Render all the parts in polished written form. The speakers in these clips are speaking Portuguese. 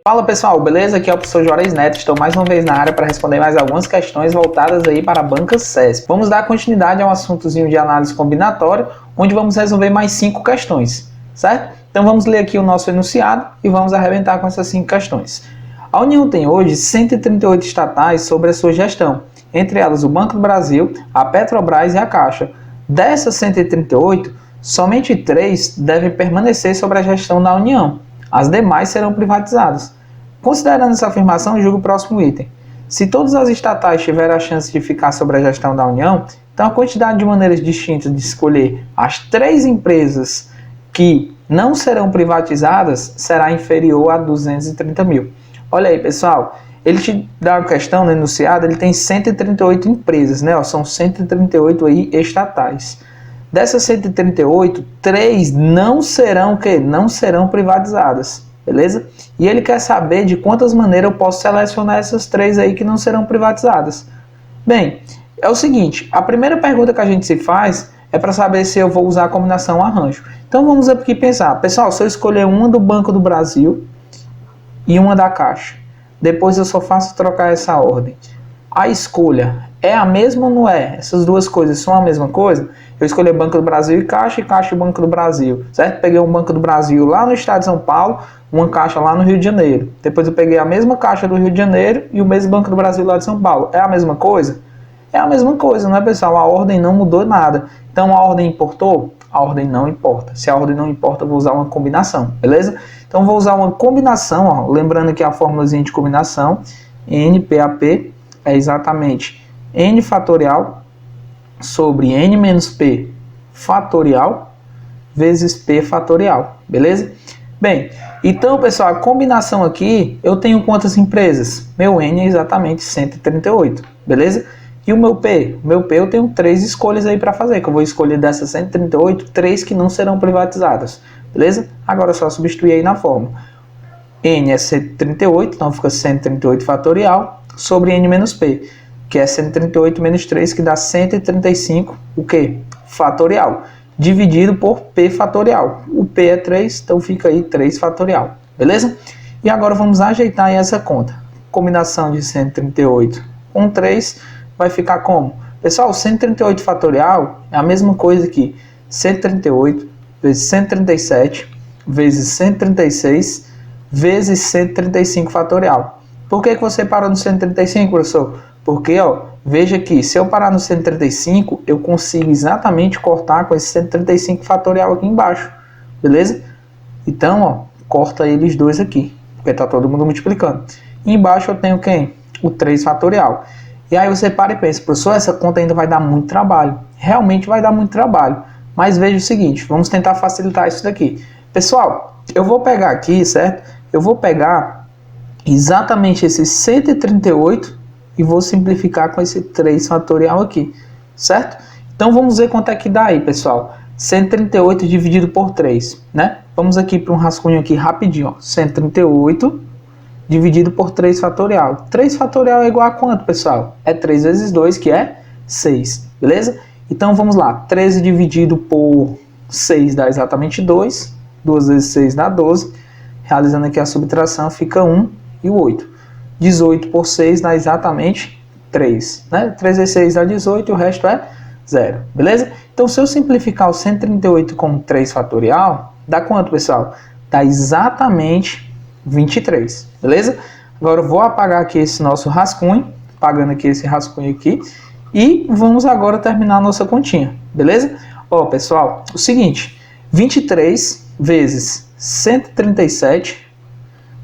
Fala pessoal, beleza? Aqui é o professor Juarez Neto, estou mais uma vez na área para responder mais algumas questões voltadas aí para a banca CESP. Vamos dar continuidade a um assuntozinho de análise combinatória, onde vamos resolver mais 5 questões, certo? Então vamos ler aqui o nosso enunciado e vamos arrebentar com essas 5 questões. A União tem hoje 138 estatais sobre a sua gestão, entre elas o Banco do Brasil, a Petrobras e a Caixa. Dessas 138, somente 3 devem permanecer sobre a gestão da União. As demais serão privatizadas. Considerando essa afirmação, julgue o próximo item. Se todas as estatais tiverem a chance de ficar sobre a gestão da União, então a quantidade de maneiras distintas de escolher as 3 empresas que não serão privatizadas será inferior a 230 mil. Olha aí, pessoal, ele te dá uma questão no enunciado, ele tem 138 empresas, né? São 138 aí estatais. Dessas 138, 3 não serão privatizadas, beleza? E ele quer saber de quantas maneiras eu posso selecionar essas 3 aí que não serão privatizadas. Bem, é o seguinte, a primeira pergunta que a gente se faz é para saber se eu vou usar a combinação arranjo. Então vamos aqui pensar, pessoal, se eu escolher uma do Banco do Brasil e uma da Caixa, depois eu só faço trocar essa ordem. A escolha é a mesma ou não é? Essas duas coisas são a mesma coisa? Eu escolhi Banco do Brasil e Caixa e Banco do Brasil, certo? Peguei um Banco do Brasil lá no estado de São Paulo, uma Caixa lá no Rio de Janeiro. Depois eu peguei a mesma Caixa do Rio de Janeiro e o mesmo Banco do Brasil lá de São Paulo. É a mesma coisa? É a mesma coisa, né, pessoal? A ordem não mudou nada. Então a ordem importou? A ordem não importa. Se a ordem não importa, eu vou usar uma combinação, beleza? Então vou usar uma combinação, ó, lembrando que a fórmulazinha de combinação, NPAP, é exatamente N fatorial sobre N menos P fatorial vezes P fatorial, beleza? Bem, então pessoal, a combinação aqui, eu tenho quantas empresas? Meu N é exatamente 138, beleza? E o meu P? O meu P eu tenho 3 escolhas aí para fazer, que eu vou escolher dessas 138, 3 que não serão privatizadas, beleza? Agora é só substituir aí na fórmula. N é 138, então fica 138 fatorial sobre N menos P, que é 138 menos 3, que dá 135, o quê? Fatorial, dividido por P fatorial. O P é 3, então fica aí 3 fatorial, beleza? E agora vamos ajeitar aí essa conta. Combinação de 138 com 3 vai ficar como? Pessoal, 138 fatorial é a mesma coisa que 138 vezes 137 vezes 136 vezes 135 fatorial. Por que você parou no 135, professor? Porque, ó, veja que se eu parar no 135, eu consigo exatamente cortar com esse 135 fatorial aqui embaixo, beleza? Então, ó, corta eles dois aqui, porque tá todo mundo multiplicando. E embaixo eu tenho quem? O 3 fatorial. E aí você para e pensa, professor, essa conta ainda vai dar muito trabalho. Realmente vai dar muito trabalho. Mas veja o seguinte, vamos tentar facilitar isso daqui. Pessoal, eu vou pegar aqui, certo? Eu vou pegar exatamente esse 138 e vou simplificar com esse 3 fatorial aqui, certo? Então vamos ver quanto é que dá aí, pessoal. 138 dividido por 3, né? Vamos aqui para um rascunho aqui rapidinho, ó. 138 dividido por 3 fatorial. 3 fatorial é igual a quanto, pessoal? É 3 vezes 2, que é 6, beleza? Então vamos lá, 13 dividido por 6 dá exatamente 2, 2 vezes 6 dá 12, realizando aqui a subtração fica 1 e o 8. 18 por 6 dá exatamente 3, né? 3 vezes 6 dá 18 e o resto é 0, beleza? Então, se eu simplificar o 138 com 3 fatorial, dá quanto, pessoal? Dá exatamente 23, beleza? Agora eu vou apagar aqui esse nosso rascunho, apagando aqui esse rascunho aqui, e vamos agora terminar a nossa continha, beleza? Ó, pessoal, o seguinte, 23 vezes 137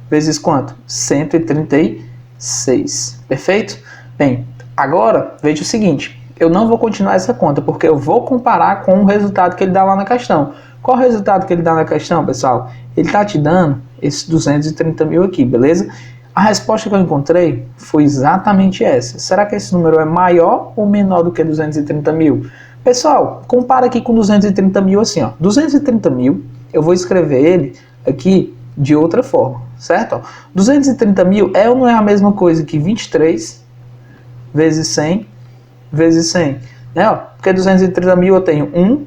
vezes quanto? 136, perfeito? Bem, agora veja o seguinte, eu não vou continuar essa conta, porque eu vou comparar com o resultado que ele dá lá na questão. Qual o resultado que ele dá na questão, pessoal? Ele está te dando esses 230 mil aqui, beleza? A resposta que eu encontrei foi exatamente essa. Será que esse número é maior ou menor do que 230 mil? Pessoal, compara aqui com 230 mil assim, ó. 230 mil, eu vou escrever ele aqui de outra forma, certo? 230 mil é ou não é a mesma coisa que 23 vezes 100 vezes 100, né? Porque 230 mil eu tenho 1,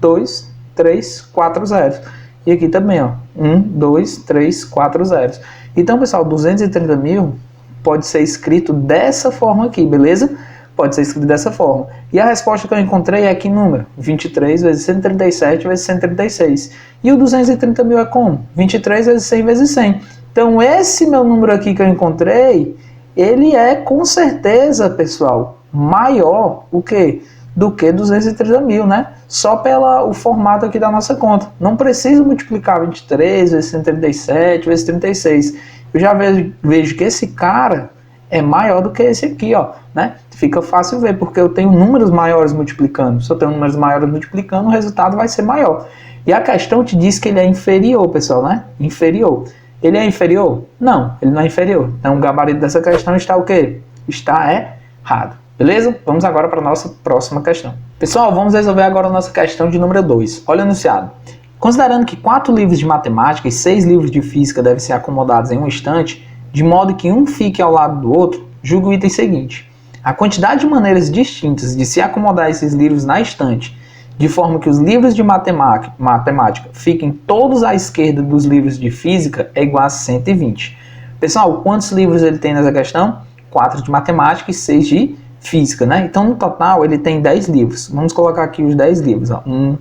2, 3, 4 zeros. E aqui também, ó, 1, 2, 3, 4 zeros. Então, pessoal, 230 mil pode ser escrito dessa forma aqui, beleza? Pode ser escrito dessa forma. E a resposta que eu encontrei é que número? 23 vezes 137 vezes 136. E o 230 mil é como? 23 vezes 100 vezes 100. Então, esse meu número aqui que eu encontrei, ele é com certeza, pessoal, maior o quê? Do que 230 mil, né? Só pelo formato aqui da nossa conta. Não preciso multiplicar 23 vezes 137 vezes 36. Eu já vejo que esse cara é maior do que esse aqui, ó, né? Fica fácil ver, porque eu tenho números maiores multiplicando. Se eu tenho números maiores multiplicando, o resultado vai ser maior. E a questão te diz que ele é inferior, pessoal, né? Inferior. Ele é inferior? Não, ele não é inferior. Então o gabarito dessa questão está o quê? Está errado. Beleza? Vamos agora para a nossa próxima questão. Pessoal, vamos resolver agora a nossa questão de número 2. Olha o enunciado. Considerando que 4 livros de matemática e 6 livros de física devem ser acomodados em um estante, de modo que um fique ao lado do outro, julgue o item seguinte. A quantidade de maneiras distintas de se acomodar esses livros na estante, de forma que os livros de matemática fiquem todos à esquerda dos livros de física, é igual a 120. Pessoal, quantos livros ele tem nessa questão? 4 de matemática e 6 de física, né? Então, no total, ele tem 10 livros. Vamos colocar aqui os 10 livros. 1,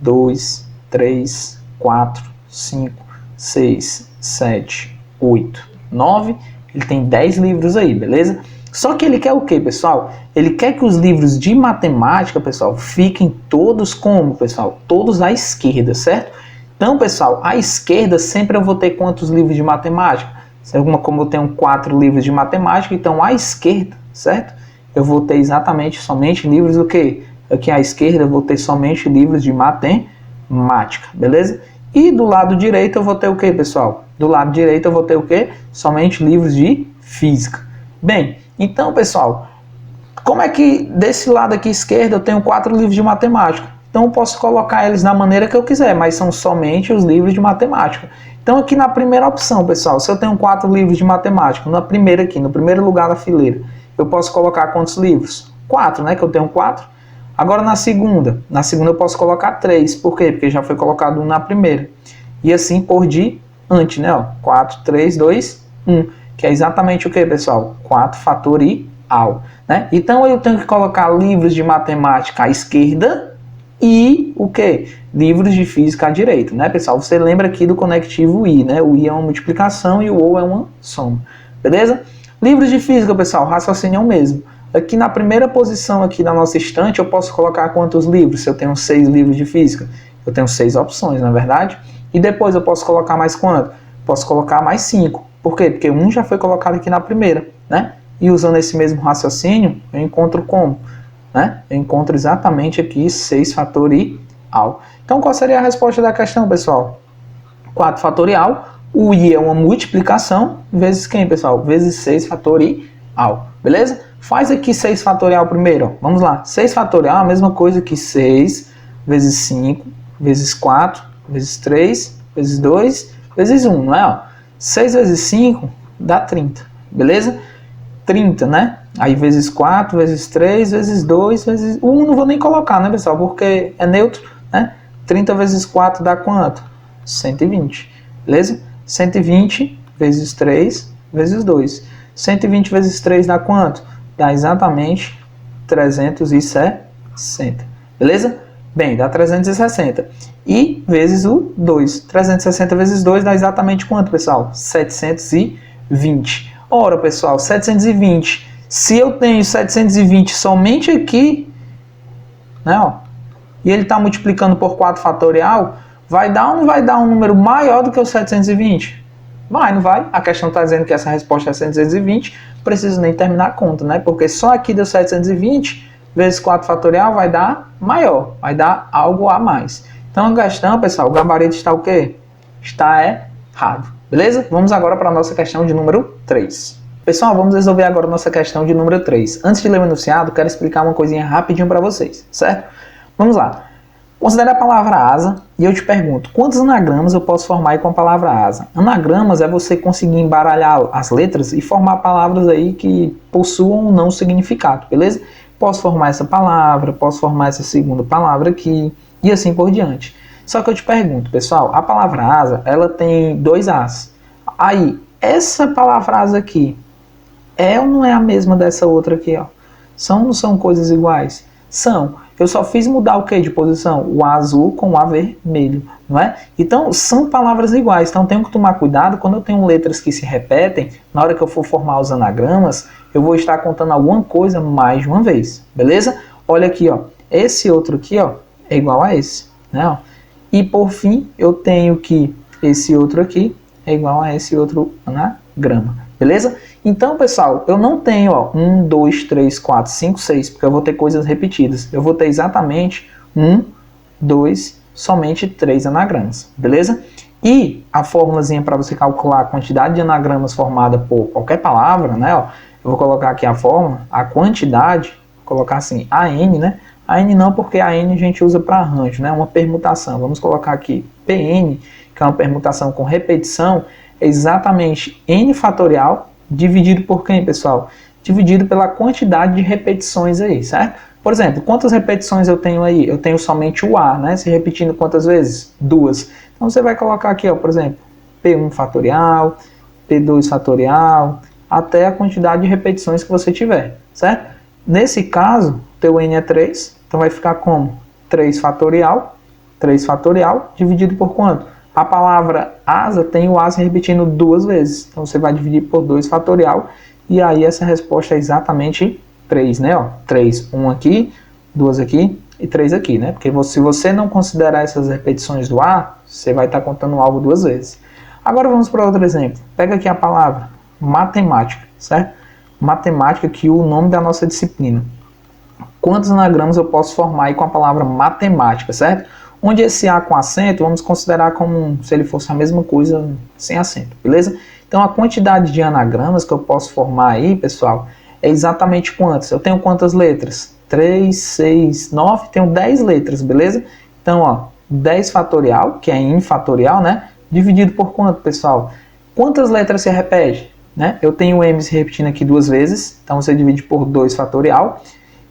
2, 3, 4, 5, 6, 7, 8, 9. Ele tem 10 livros aí, beleza? Só que ele quer o que, pessoal? Ele quer que os livros de matemática, pessoal, fiquem todos como, pessoal? Todos à esquerda, certo? Então, pessoal, à esquerda sempre eu vou ter quantos livros de matemática? Como eu tenho 4 livros de matemática, então à esquerda, certo? Eu vou ter exatamente somente livros do que? Aqui à esquerda eu vou ter somente livros de matemática, beleza? E do lado direito eu vou ter o que, pessoal? Do lado direito eu vou ter o que? Somente livros de física. Bem, então, pessoal, como é que desse lado aqui esquerdo eu tenho 4 livros de matemática? Então eu posso colocar eles da maneira que eu quiser, mas são somente os livros de matemática. Então aqui na primeira opção, pessoal, se eu tenho 4 livros de matemática, na primeira aqui, no primeiro lugar da fileira, eu posso colocar quantos livros? 4, né? Que eu tenho 4. Agora na segunda eu posso colocar 3. Por quê? Porque já foi colocado 1 na primeira. E assim por diante, né? Ó, 4, 3, 2, 1. Que é exatamente o que, pessoal? 4 fatorial, né? Então eu tenho que colocar livros de matemática à esquerda e o que? Livros de física à direita, né, pessoal? Você lembra aqui do conectivo I, né? O I é uma multiplicação e o O é uma soma, beleza? Livros de física, pessoal, raciocínio é o mesmo. Aqui na primeira posição aqui da nossa estante, eu posso colocar quantos livros? Se eu tenho 6 livros de física, eu tenho 6 opções, na verdade. E depois eu posso colocar mais quanto? Posso colocar mais 5. Por quê? Porque 1 já foi colocado aqui na primeira, né? E usando esse mesmo raciocínio, eu encontro como? Né? Eu encontro exatamente aqui 6 fatorial. Então, qual seria a resposta da questão, pessoal? 4 fatorial. O I é uma multiplicação, vezes quem, pessoal? Vezes 6 fatorial, beleza? Faz aqui 6 fatorial primeiro, ó. Vamos lá. 6 fatorial é a mesma coisa que 6 vezes 5, vezes 4, vezes 3, vezes 2, vezes 1, não é? Ó? 6 vezes 5 dá 30, beleza? 30, né? Aí vezes 4, vezes 3, vezes 2, vezes 1, não vou nem colocar, né, pessoal? Porque é neutro, né? 30 vezes 4 dá quanto? 120, beleza? 120 vezes 3 vezes 2. 120 vezes 3 dá quanto? Dá exatamente 360, beleza? Bem, dá 360. E vezes o 2. 360 vezes 2 dá exatamente quanto, pessoal? 720. Ora, pessoal, 720. Se eu tenho 720 somente aqui, né, ó, e ele está multiplicando por 4 fatorial, vai dar ou não vai dar um número maior do que o 720? Vai, não vai? A questão está dizendo que essa resposta é 720, não preciso nem terminar a conta, né? Porque só aqui deu 720 vezes 4 fatorial vai dar maior, vai dar algo a mais. Então a questão, pessoal, o gabarito está o quê? Está errado, beleza? Vamos agora para a nossa questão de número 3. Pessoal, vamos resolver agora a nossa questão de número 3. Antes de ler o enunciado, quero explicar uma coisinha rapidinho para vocês, certo? Vamos lá. Considere a palavra asa e eu te pergunto, quantos anagramas eu posso formar com a palavra asa? Anagramas é você conseguir embaralhar as letras e formar palavras aí que possuam ou não significado, beleza? Posso formar essa palavra, posso formar essa segunda palavra aqui e assim por diante. Só que eu te pergunto, pessoal, a palavra asa, ela tem 2 As. Aí, essa palavra aqui é ou não é a mesma dessa outra aqui, ó? São ou não são coisas iguais? São. Eu só fiz mudar o que de posição? O A azul com o A vermelho, não é? Então, são palavras iguais. Então, tenho que tomar cuidado quando eu tenho letras que se repetem. Na hora que eu for formar os anagramas, eu vou estar contando alguma coisa mais de uma vez, beleza? Olha aqui, ó. Esse outro aqui, ó, é igual a esse, né? E, por fim, eu tenho que esse outro aqui é igual a esse outro anagrama, beleza? Então, pessoal, eu não tenho, ó, 1, 2, 3, 4, 5, 6, porque eu vou ter coisas repetidas. Eu vou ter exatamente 1, 2, somente 3 anagramas, beleza? E a fórmulazinha para você calcular a quantidade de anagramas formada por qualquer palavra, né? Ó, eu vou colocar aqui a fórmula, a quantidade, vou colocar assim, AN, né? AN não, porque AN a gente usa para arranjo, né? Uma permutação. Vamos colocar aqui PN, que é uma permutação com repetição, é exatamente N fatorial dividido por quem, pessoal? Dividido pela quantidade de repetições aí, certo? Por exemplo, quantas repetições eu tenho aí? Eu tenho somente o A, né? Se repetindo quantas vezes? 2. Então você vai colocar aqui, ó, por exemplo, P1 fatorial, P2 fatorial, até a quantidade de repetições que você tiver, certo? Nesse caso, teu N é 3, então vai ficar como? 3 fatorial dividido por quanto? A palavra asa tem o asa repetindo 2 vezes. Então você vai dividir por 2 fatorial. E aí essa resposta é exatamente 3, né? Ó, 3, 1 aqui, 2 aqui e 3 aqui, né? Porque se você não considerar essas repetições do A, você vai estar contando algo 2 vezes. Agora vamos para outro exemplo. Pega aqui a palavra matemática, certo? Matemática, que é o nome da nossa disciplina. Quantos anagramas eu posso formar aí com a palavra matemática, certo? Onde esse A com acento, vamos considerar como se ele fosse a mesma coisa sem acento, beleza? Então, a quantidade de anagramas que eu posso formar aí, pessoal, é exatamente quantas? Eu tenho quantas letras? 3, 6, 9, tenho 10 letras, beleza? Então, ó, 10 fatorial, que é N fatorial, né? Dividido por quanto, pessoal? Quantas letras se repete? Né? Eu tenho o M se repetindo aqui 2 vezes, então você divide por 2 fatorial.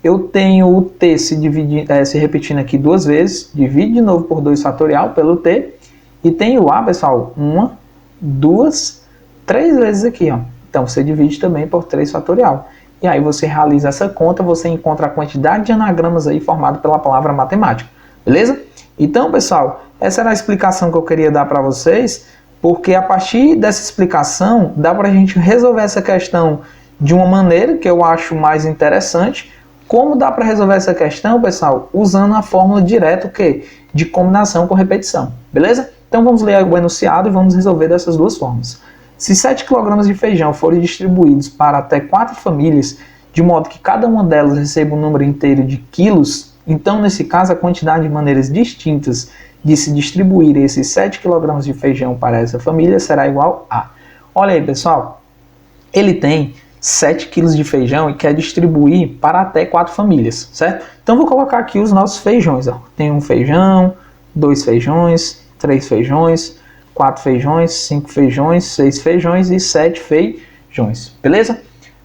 Eu tenho o T se repetindo aqui 2 vezes, divide de novo por 2 fatorial pelo T. E tem o A, pessoal, 1, 2, 3 vezes aqui, ó. Então você divide também por 3 fatorial. E aí você realiza essa conta, você encontra a quantidade de anagramas aí formado pela palavra matemática, beleza? Então, pessoal, essa era a explicação que eu queria dar para vocês, porque a partir dessa explicação dá para a gente resolver essa questão de uma maneira que eu acho mais interessante. Como dá para resolver essa questão, pessoal? Usando a fórmula direta de combinação com repetição, beleza? Então vamos ler o enunciado e vamos resolver dessas duas formas. Se 7 kg de feijão forem distribuídos para até 4 famílias, de modo que cada uma delas receba um número inteiro de quilos, então nesse caso a quantidade de maneiras distintas de se distribuir esses 7 kg de feijão para essa família será igual a... Olha aí, pessoal, ele tem 7 kg de feijão e quer distribuir para até 4 famílias, certo? Então vou colocar aqui os nossos feijões, ó. Tem 1 feijão, 2 feijões, 3 feijões, 4 feijões, 5 feijões, 6 feijões e 7 feijões, beleza?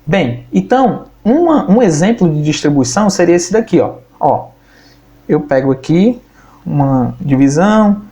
Bem, então um exemplo de distribuição seria esse daqui, ó. Eu pego aqui uma divisão,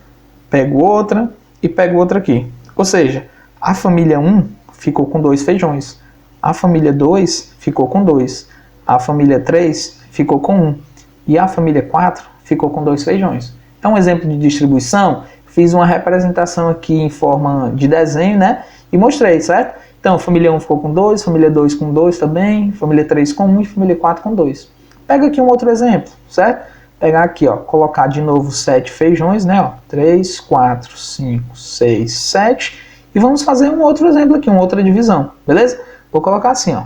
pego outra e pego outra aqui. Ou seja, a família 1 ficou com 2 feijões. A família 2 ficou com 2. A família 3 ficou com 1. E a família 4 ficou com 2 feijões. É um exemplo de distribuição. Fiz uma representação aqui em forma de desenho, né? E mostrei, certo? Então, família 1 ficou com 2, família 2 com 2 também, família 3 com 1 e família 4 com 2. Pega aqui um outro exemplo, certo? Pegar aqui, ó, colocar de novo 7 feijões, né? Ó, 3, 4, 5, 6, 7. E vamos fazer um outro exemplo aqui, uma outra divisão, beleza? Vou colocar assim, ó.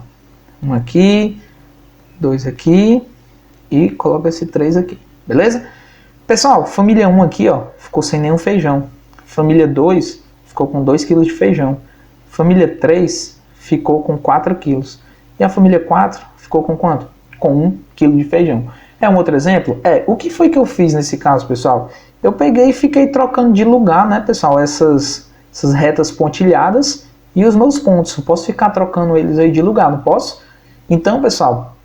1 aqui, 2 aqui e coloco esse 3 aqui, beleza? Pessoal, família 1 aqui, ó, ficou sem nenhum feijão. Família 2 ficou com 2 kg de feijão. Família 3 ficou com 4 kg. E a família 4 ficou com quanto? Com 1 kg de feijão. É um outro exemplo? O que foi que eu fiz nesse caso, pessoal? Eu peguei e fiquei trocando de lugar, né, pessoal? Essas retas pontilhadas e os meus pontos. Eu posso ficar trocando eles aí de lugar, não posso? Então, pessoal,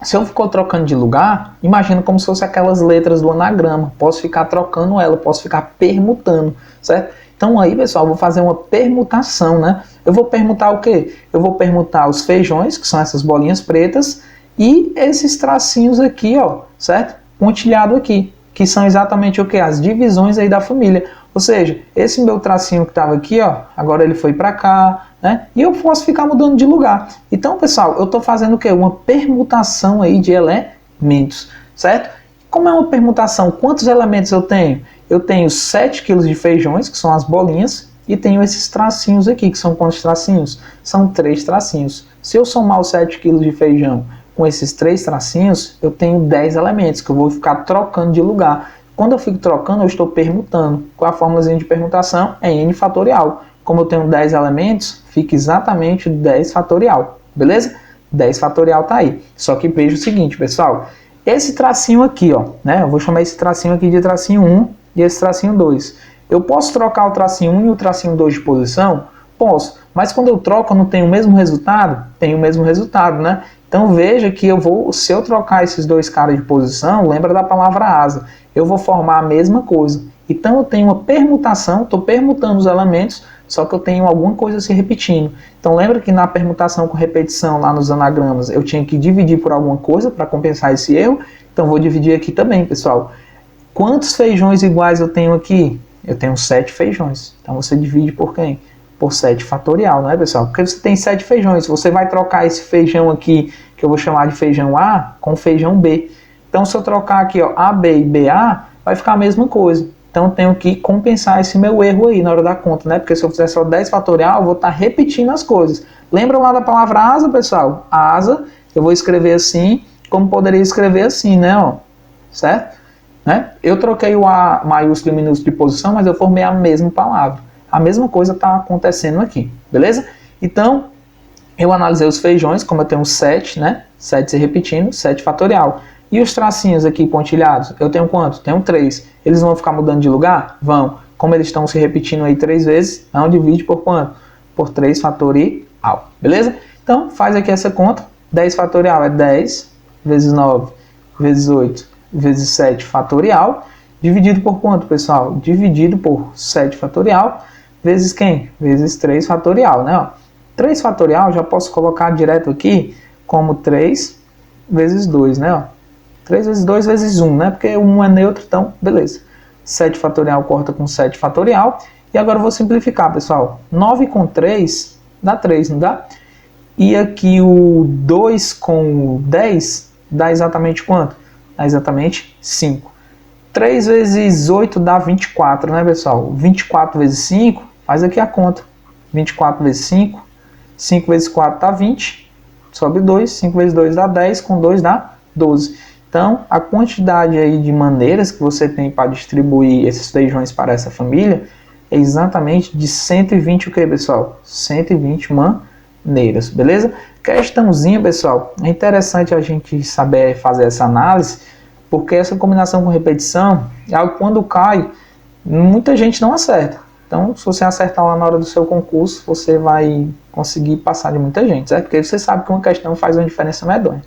Se eu for trocando de lugar, imagina como se fosse aquelas letras do anagrama. Posso ficar trocando ela, posso ficar permutando, certo? Então aí, pessoal, eu vou fazer uma permutação, né? Eu vou permutar o quê? Eu vou permutar os feijões, que são essas bolinhas pretas, e esses tracinhos aqui, ó, certo? Pontilhado aqui, que são exatamente o quê? As divisões aí da família. Ou seja, esse meu tracinho que estava aqui, ó, agora ele foi para cá, né? E eu posso ficar mudando de lugar. Então, pessoal, eu estou fazendo o quê? Uma permutação aí de elementos, certo? Como é uma permutação? Quantos elementos eu tenho? Eu tenho 7 kg de feijões, que são as bolinhas, e tenho esses tracinhos aqui, que são quantos tracinhos? São 3 tracinhos. Se eu somar os 7 kg de feijão com esses 3 tracinhos, eu tenho 10 elementos, que eu vou ficar trocando de lugar. Quando eu fico trocando, eu estou permutando. Com a fórmulazinha de permutação é n fatorial. Como eu tenho 10 elementos, fica exatamente 10 fatorial. Beleza? 10 fatorial tá aí. Só que veja o seguinte, pessoal. Esse tracinho aqui, ó, né? Eu vou chamar esse tracinho aqui de tracinho 1 e esse tracinho 2. Eu posso trocar o tracinho 1 e o tracinho 2 de posição? Posso. Mas quando eu troco, eu não tenho o mesmo resultado? Tenho o mesmo resultado, né? Então veja que se eu trocar esses dois caras de posição, lembra da palavra asa, eu vou formar a mesma coisa. Então eu tenho uma permutação, estou permutando os elementos, só que eu tenho alguma coisa se repetindo. Então lembra que na permutação com repetição, lá nos anagramas, eu tinha que dividir por alguma coisa para compensar esse erro? Então vou dividir aqui também, pessoal. Quantos feijões iguais eu tenho aqui? Eu tenho 7 feijões. Então você divide por quem? Por 7 fatorial, não é, pessoal? Porque você tem 7 feijões. Você vai trocar esse feijão aqui, que eu vou chamar de feijão A, com feijão B. Então, se eu trocar aqui, ó, AB e BA, vai ficar a mesma coisa. Então, eu tenho que compensar esse meu erro aí na hora da conta, né? Porque se eu fizer só 10 fatorial, eu vou estar repetindo as coisas. Lembra lá da palavra asa, pessoal? A asa, eu vou escrever assim, como poderia escrever assim, né? Ó, certo? Né? Eu troquei o A maiúsculo e minúsculo de posição, mas eu formei a mesma palavra. A mesma coisa está acontecendo aqui, beleza? Então, eu analisei os feijões, como eu tenho 7, né? 7 se repetindo, 7 fatorial. E os tracinhos aqui pontilhados, eu tenho quanto? Tenho 3. Eles vão ficar mudando de lugar? Vão. Como eles estão se repetindo aí 3 vezes, então divide por quanto? Por 3 fatorial, beleza? Então, faz aqui essa conta. 10 fatorial é 10 vezes 9 vezes 8 vezes 7 fatorial. Dividido por quanto, pessoal? Dividido por 7 fatorial. Vezes quem? Vezes 3 fatorial, né? Ó, 3 fatorial já posso colocar direto aqui como 3 vezes 2, né? Ó, 3 vezes 2 vezes 1, né? Porque 1 é neutro, então beleza. 7 fatorial corta com 7 fatorial. E agora eu vou simplificar, pessoal. 9 com 3 dá 3, não dá? E aqui o 2 com 10 dá exatamente quanto? Dá exatamente 5. 3 vezes 8 dá 24, né, pessoal? 24 vezes 5, faz aqui a conta. 24 vezes 5, 5 vezes 4 dá 20, sobe 2, 5 vezes 2 dá 10, com 2 dá 12. Então, a quantidade aí de maneiras que você tem para distribuir esses feijões para essa família é exatamente de 120 o que, pessoal? 120 maneiras, beleza? Questãozinha, pessoal, é interessante a gente saber fazer essa análise, porque essa combinação com repetição é algo que quando cai, muita gente não acerta. Então, se você acertar lá na hora do seu concurso, você vai conseguir passar de muita gente, certo? Porque você sabe que uma questão faz uma diferença medonha.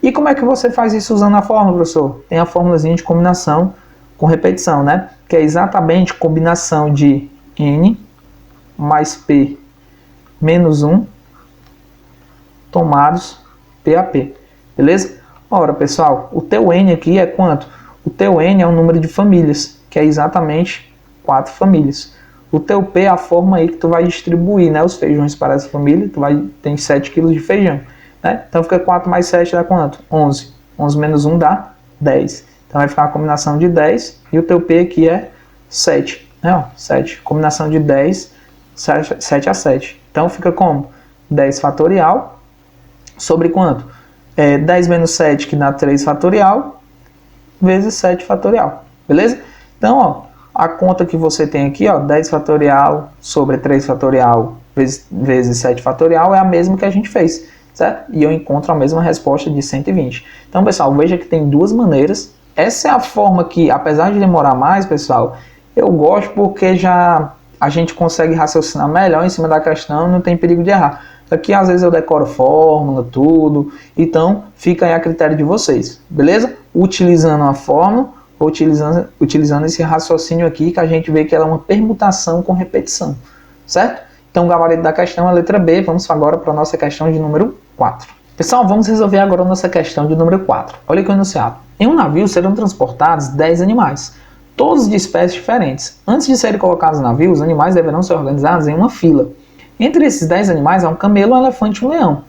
E como é que você faz isso usando a fórmula, professor? Tem a fórmulazinha de combinação com repetição, né? Que é exatamente combinação de N mais P menos 1 tomados PAP, beleza? Ora, pessoal, o teu N aqui é quanto? O teu N é o número de famílias, que é exatamente 4 famílias. O teu P é a forma aí que tu vai distribuir, né, os feijões para essa família. Tem 7 kg de feijão, né? Então fica 4 mais 7 dá quanto? 11. 11 menos 1 dá 10. Então vai ficar uma combinação de 10 e o teu P aqui é 7, né? Ó, 7. Combinação de 10, 7 a 7. Então fica como? 10 fatorial sobre quanto? 10 menos 7, que dá 3 fatorial, vezes 7 fatorial, beleza? Então, ó, a conta que você tem aqui, ó, 10 fatorial sobre 3 fatorial vezes 7 fatorial é a mesma que a gente fez, certo? E eu encontro a mesma resposta de 120. Então, pessoal, veja que tem duas maneiras. Essa é a forma que, apesar de demorar mais, pessoal, eu gosto porque já a gente consegue raciocinar melhor em cima da questão e não tem perigo de errar. Aqui às vezes eu decoro fórmula, tudo, então fica aí a critério de vocês, beleza? Utilizando a fórmula, ou utilizando esse raciocínio aqui, que a gente vê que ela é uma permutação com repetição, certo? Então o gabarito da questão é a letra B, vamos agora para a nossa questão de número 4. Pessoal, vamos resolver agora a nossa questão de número 4. Olha aqui o enunciado. Em um navio serão transportados 10 animais, todos de espécies diferentes. Antes de serem colocados no navio, os animais deverão ser organizados em uma fila. Entre esses 10 animais há um camelo, um elefante e um leão.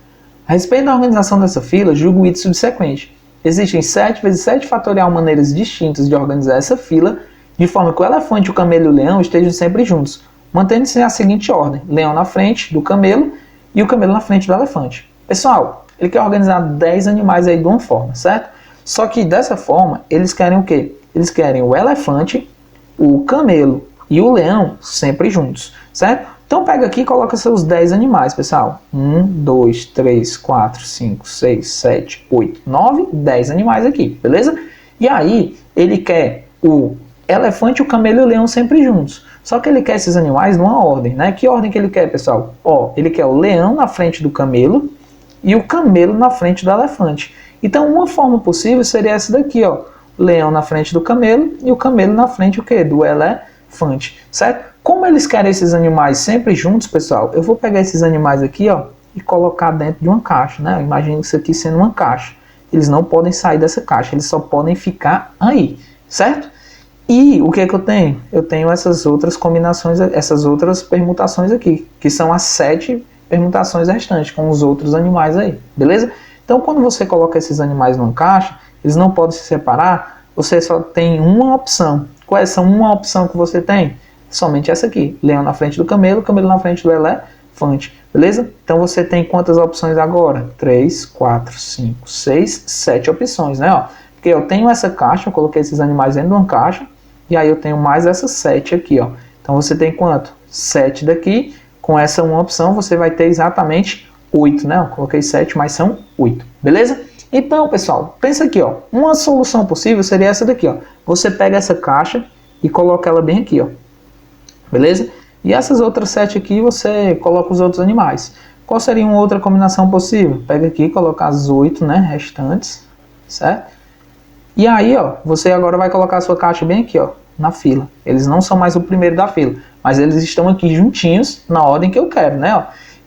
A respeito da organização dessa fila, julgo o item subsequente. Existem 7 vezes 7 fatorial maneiras distintas de organizar essa fila, de forma que o elefante, o camelo e o leão estejam sempre juntos, mantendo-se a seguinte ordem: leão na frente do camelo e o camelo na frente do elefante. Pessoal, ele quer organizar 10 animais aí de uma forma, certo? Só que dessa forma, eles querem o quê? Eles querem o elefante, o camelo e o leão sempre juntos, certo? Então pega aqui e coloca seus 10 animais, pessoal. 1, 2, 3, 4, 5, 6, 7, 8, 9, 10 animais aqui, beleza? E aí, ele quer o elefante, o camelo e o leão sempre juntos. Só que ele quer esses animais numa ordem, né? Que ordem que ele quer, pessoal? Ó, ele quer o leão na frente do camelo e o camelo na frente do elefante. Então, uma forma possível seria essa daqui, ó. Leão na frente do camelo e o camelo na frente o quê? Do elefante, certo? Como eles querem esses animais sempre juntos, pessoal, eu vou pegar esses animais aqui, ó, e colocar dentro de uma caixa, né? Imagina isso aqui sendo uma caixa. Eles não podem sair dessa caixa, eles só podem ficar aí, certo? E o que é que eu tenho? Eu tenho essas outras combinações, essas outras permutações aqui, que são as 7 permutações restantes, com os outros animais aí, beleza? Então, quando você coloca esses animais numa caixa, eles não podem se separar, você só tem uma opção. Qual é essa uma opção que você tem? Somente essa aqui, leão na frente do camelo, camelo na frente do elefante, beleza? Então você tem quantas opções agora? 3, 4, 5, 6, 7 opções, né? Ó, porque eu tenho essa caixa, eu coloquei esses animais dentro de uma caixa, e aí eu tenho mais essas 7 aqui, ó. Então você tem quanto? 7 daqui, com essa uma opção você vai ter exatamente 8, né? Eu coloquei 7, mas são 8, beleza? Então, pessoal, pensa aqui, ó. Uma solução possível seria essa daqui, ó. Você pega essa caixa e coloca ela bem aqui, ó. Beleza? E essas outras 7 aqui você coloca os outros animais. Qual seria uma outra combinação possível? Pega aqui e coloca as 8, né, restantes, certo? E aí, ó, você agora vai colocar a sua caixa bem aqui, ó, na fila. Eles não são mais o primeiro da fila, mas eles estão aqui juntinhos na ordem que eu quero, né, ó.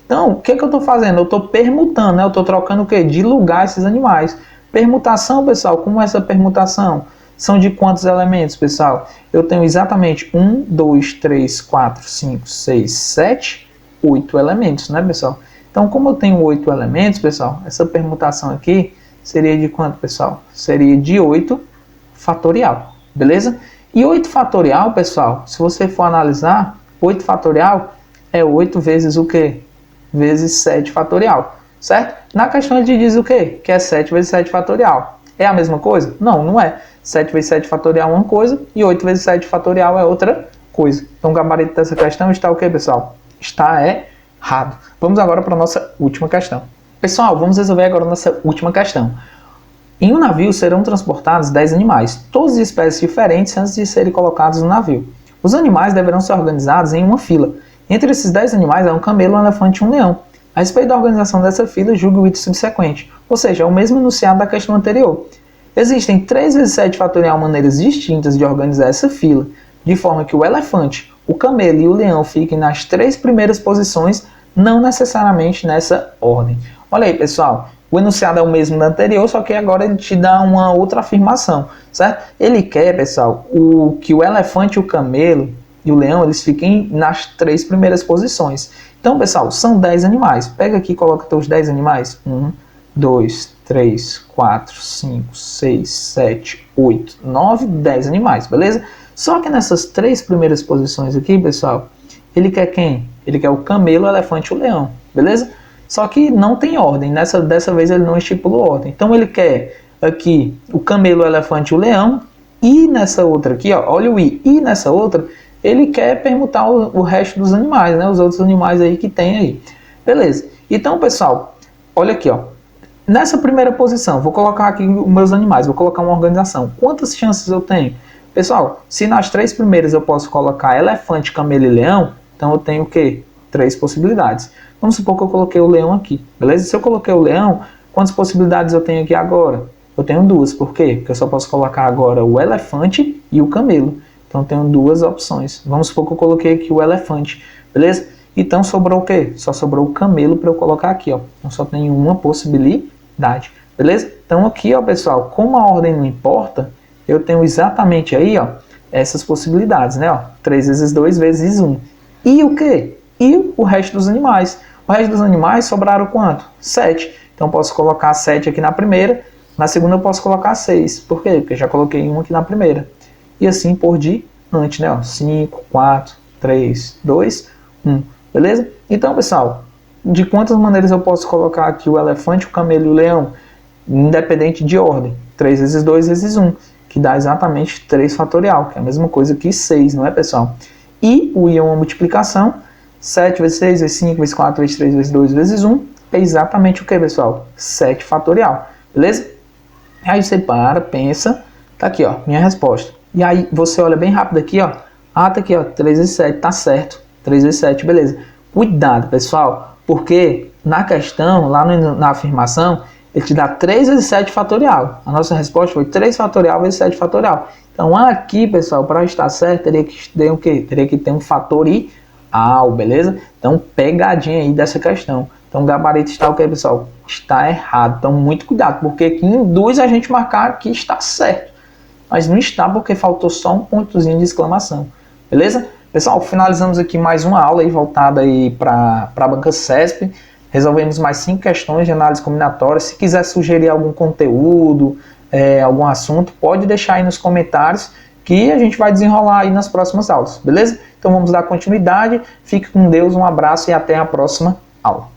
Então, o que que eu estou fazendo? Eu estou permutando, né? Eu estou trocando o quê? De lugar esses animais. Permutação, pessoal, como é essa permutação? São de quantos elementos, pessoal? Eu tenho exatamente 1, 2, 3, 4, 5, 6, 7, 8 elementos, né, pessoal? Então, como eu tenho 8 elementos, pessoal, essa permutação aqui seria de quanto, pessoal? Seria de 8 fatorial, beleza? E 8 fatorial, pessoal, se você for analisar, 8 fatorial é 8 vezes o quê? Vezes 7 fatorial, certo? Na questão ele diz o quê? Que é 7 vezes 7 fatorial. É a mesma coisa? Não, não é. 7 vezes 7 fatorial é uma coisa e 8 vezes 7 fatorial é outra coisa. Então o gabarito dessa questão está o quê, pessoal? Está errado. Vamos agora para a nossa última questão. Pessoal, vamos resolver agora a nossa última questão. Em um navio serão transportados 10 animais, todos de espécies diferentes antes de serem colocados no navio. Os animais deverão ser organizados em uma fila. Entre esses 10 animais há um camelo, um elefante e um leão. A respeito da organização dessa fila, julgue o item subsequente, ou seja, é o mesmo enunciado da questão anterior. Existem 3 vezes 7 fatorial maneiras distintas de organizar essa fila, de forma que o elefante, o camelo e o leão fiquem nas 3 primeiras posições, não necessariamente nessa ordem. Olha aí, pessoal, o enunciado é o mesmo da anterior, só que agora ele te dá uma outra afirmação, certo? Ele quer, pessoal, que o elefante, o camelo e o leão, eles fiquem nas 3 primeiras posições. Então, pessoal, são 10 animais. Pega aqui e coloca os 10 animais. 1, 2, 3, 4, 5, 6, 7, 8, 9, 10 animais, beleza? Só que nessas 3 primeiras posições aqui, pessoal, ele quer quem? Ele quer o camelo, o elefante e o leão, beleza? Só que não tem ordem. Dessa vez ele não estipulou ordem. Então ele quer aqui o camelo, o elefante e o leão. E nessa outra aqui, ó, olha o i. E nessa outra, ele quer permutar o resto dos animais, né? Os outros animais aí que tem aí. Beleza. Então, pessoal, olha aqui, ó. Nessa primeira posição, vou colocar aqui os meus animais, vou colocar uma organização. Quantas chances eu tenho? Pessoal, se nas 3 primeiras eu posso colocar elefante, camelo e leão, então eu tenho o quê? 3 possibilidades. Vamos supor que eu coloquei o leão aqui, beleza? Se eu coloquei o leão, quantas possibilidades eu tenho aqui agora? Eu tenho 2, por quê? Porque eu só posso colocar agora o elefante e o camelo. Então eu tenho 2 opções. Vamos supor que eu coloquei aqui o elefante, beleza? Então sobrou o quê? Só sobrou o camelo para eu colocar aqui, ó. Então só tem uma possibilidade, beleza? Então aqui, ó, pessoal, como a ordem não importa, eu tenho exatamente aí, ó, essas possibilidades, né, ó, 3 vezes 2 vezes 1. E o quê? E o resto dos animais. O resto dos animais sobraram quanto? 7. Então eu posso colocar 7 aqui na primeira, na segunda eu posso colocar 6. Por quê? Porque eu já coloquei 1 aqui na primeira. E assim por diante, né, ó, 5, 4, 3, 2, 1. Beleza? Então, pessoal, de quantas maneiras eu posso colocar aqui o elefante, o camelo e o leão? Independente de ordem. 3 vezes 2 vezes 1, que dá exatamente 3 fatorial, que é a mesma coisa que 6, não é, pessoal? E o i é uma multiplicação, 7 vezes 6 vezes 5 vezes 4 vezes 3 vezes 2 vezes 1, é exatamente o que, pessoal? 7 fatorial, beleza? Aí você para, pensa, tá aqui, ó, minha resposta. E aí você olha bem rápido aqui, ó, tá aqui, ó, 3 vezes 7, tá certo. 3 vezes 7, beleza. Cuidado, pessoal, porque na questão, lá na afirmação, ele te dá 3 vezes 7 fatorial. A nossa resposta foi 3 fatorial vezes 7 fatorial. Então aqui, pessoal, para estar certo, teria que ter o quê? Teria que ter um fatorial, beleza? Então pegadinha aí dessa questão. Então o gabarito está o quê, pessoal? Está errado. Então muito cuidado, porque aqui induz a gente marcar que está certo. Mas não está porque faltou só um pontozinho de exclamação, beleza? Pessoal, finalizamos aqui mais uma aula aí voltada aí para a banca CESP. Resolvemos mais 5 questões de análise combinatória. Se quiser sugerir algum conteúdo, algum assunto, pode deixar aí nos comentários que a gente vai desenrolar aí nas próximas aulas, beleza? Então vamos dar continuidade. Fique com Deus, um abraço e até a próxima aula.